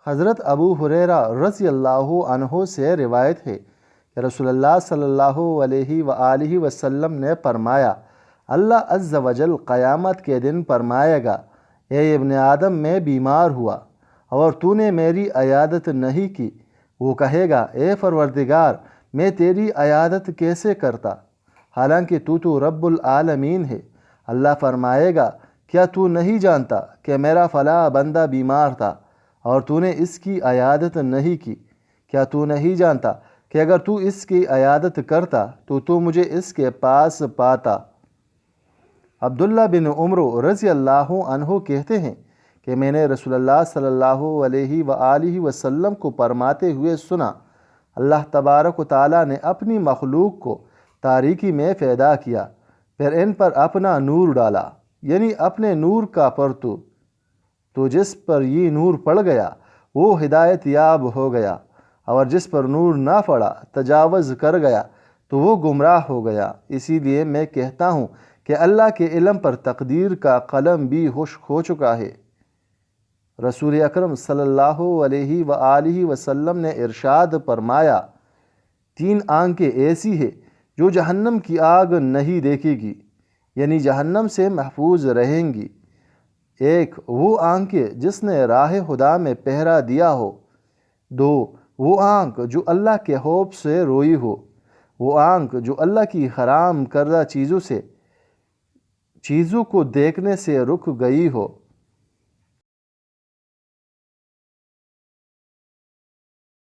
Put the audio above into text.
حضرت ابو ہریرہ رضی اللہ عنہ سے روایت ہے کہ رسول اللہ صلی اللہ علیہ وآلہ وسلم نے فرمایا، اللہ عز و جل قیامت کے دن فرمائے گا، اے ابن آدم میں بیمار ہوا اور تو نے میری عیادت نہیں کی۔ وہ کہے گا، اے پروردگار، میں تیری عیادت کیسے کرتا، حالانکہ تو رب العالمین ہے۔ اللہ فرمائے گا، کیا تو نہیں جانتا کہ میرا فلاں بندہ بیمار تھا اور تو نے اس کی عیادت نہیں کی؟ کیا تو نہیں جانتا کہ اگر تو اس کی عیادت کرتا تو مجھے اس کے پاس پاتا؟ عبداللہ بن عمر رضی اللہ عنہ کہتے ہیں کہ میں نے رسول اللہ صلی اللہ علیہ وآلہ وسلم کو فرماتے ہوئے سنا، اللہ تبارک و تعالیٰ نے اپنی مخلوق کو تاریکی میں پیدا کیا، پھر ان پر اپنا نور ڈالا، یعنی اپنے نور کا پرتو، تو جس پر یہ نور پڑ گیا وہ ہدایت یاب ہو گیا، اور جس پر نور نہ پڑا، تجاوز کر گیا، تو وہ گمراہ ہو گیا۔ اسی لیے میں کہتا ہوں کہ اللہ کے علم پر تقدیر کا قلم بھی خشک ہو چکا ہے۔ رسول اکرم صلی اللہ علیہ وآلہ وسلم نے ارشاد فرمایا، 3 آنکھیں ایسی ہیں جو جہنم کی آگ نہیں دیکھے گی، یعنی جہنم سے محفوظ رہیں گی۔ 1 وہ آنکھ جس نے راہ خدا میں پہرا دیا ہو۔ 2 وہ آنکھ جو اللہ کے خوف سے روئی ہو۔ وہ آنکھ جو اللہ کی حرام کردہ چیزوں کو دیکھنے سے رک گئی ہو۔